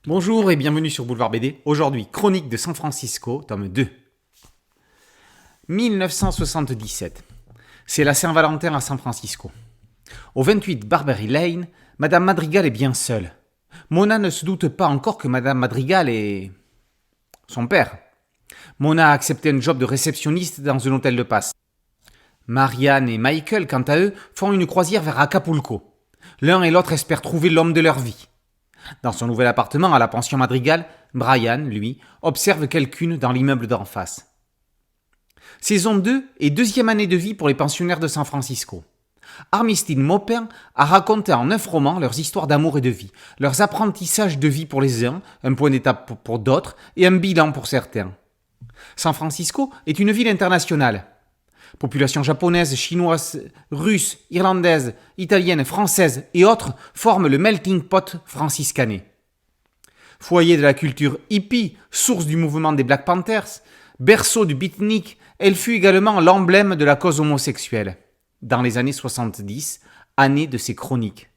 Bonjour et bienvenue sur Boulevard BD. Aujourd'hui, Chronique de San Francisco, tome 2. 1977. C'est la Saint-Valentin à San Francisco. Au 28 Barbary Lane, Madame Madrigal est bien seule. Mona ne se doute pas encore que Madame Madrigal est... son père. Mona a accepté un job de réceptionniste dans un hôtel de passe. Marianne et Michael, quant à eux, font une croisière vers Acapulco. L'un et l'autre espèrent trouver l'homme de leur vie. Dans son nouvel appartement à la pension Madrigal, Brian, lui, observe quelqu'une dans l'immeuble d'en face. Saison 2 et deuxième année de vie pour les pensionnaires de San Francisco. Armistead Maupin a raconté en 9 romans leurs histoires d'amour et de vie, leurs apprentissages de vie pour les uns, un point d'étape pour d'autres et un bilan pour certains. San Francisco est une ville internationale. Populations japonaises, chinoises, russes, irlandaises, italiennes, françaises et autres forment le melting pot franciscané. Foyer de la culture hippie, source du mouvement des Black Panthers, berceau du beatnik, elle fut également l'emblème de la cause homosexuelle. Dans les années 70, année de ses chroniques.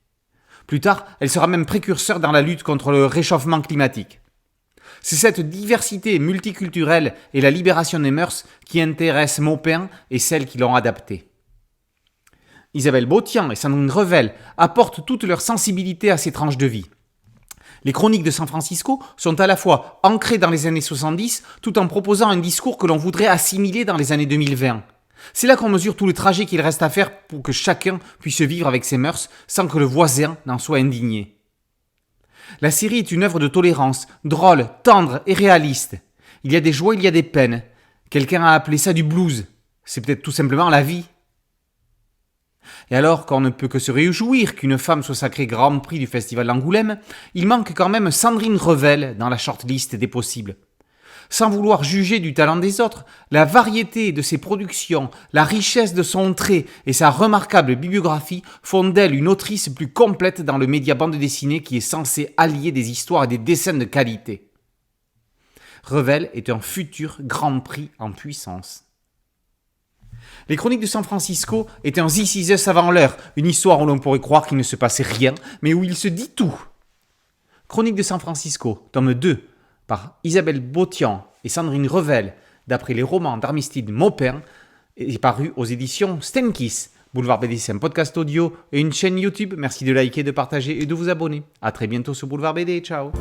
Plus tard, elle sera même précurseur dans la lutte contre le réchauffement climatique. C'est cette diversité multiculturelle et la libération des mœurs qui intéressent Maupin et celles qui l'ont adapté. Isabelle Bautian et Sandrine Revel apportent toute leur sensibilité à ces tranches de vie. Les chroniques de San Francisco sont à la fois ancrées dans les années 70 tout en proposant un discours que l'on voudrait assimiler dans les années 2020. C'est là qu'on mesure tout le trajet qu'il reste à faire pour que chacun puisse vivre avec ses mœurs sans que le voisin n'en soit indigné. La série est une œuvre de tolérance, drôle, tendre et réaliste. Il y a des joies, il y a des peines. Quelqu'un a appelé ça du blues. C'est peut-être tout simplement la vie. Et alors qu'on ne peut que se réjouir qu'une femme soit sacrée Grand Prix du Festival d'Angoulême, il manque quand même Sandrine Revel dans la shortlist des possibles. Sans vouloir juger du talent des autres, la variété de ses productions, la richesse de son trait et sa remarquable bibliographie font d'elle une autrice plus complète dans le média bande dessinée qui est censé allier des histoires et des dessins de qualité. Revel est un futur Grand Prix en puissance. Les Chroniques de San Francisco est un This Is Us avant l'heure, une histoire où l'on pourrait croire qu'il ne se passait rien, mais où il se dit tout. Chroniques de San Francisco, tome 2, par Isabelle Bautian et Sandrine Revel, d'après les romans d'Armistead Maupin, est paru aux éditions Stenkiss. Boulevard BD, c'est un podcast audio et une chaîne YouTube. Merci de liker, de partager et de vous abonner. A très bientôt sur Boulevard BD. Ciao.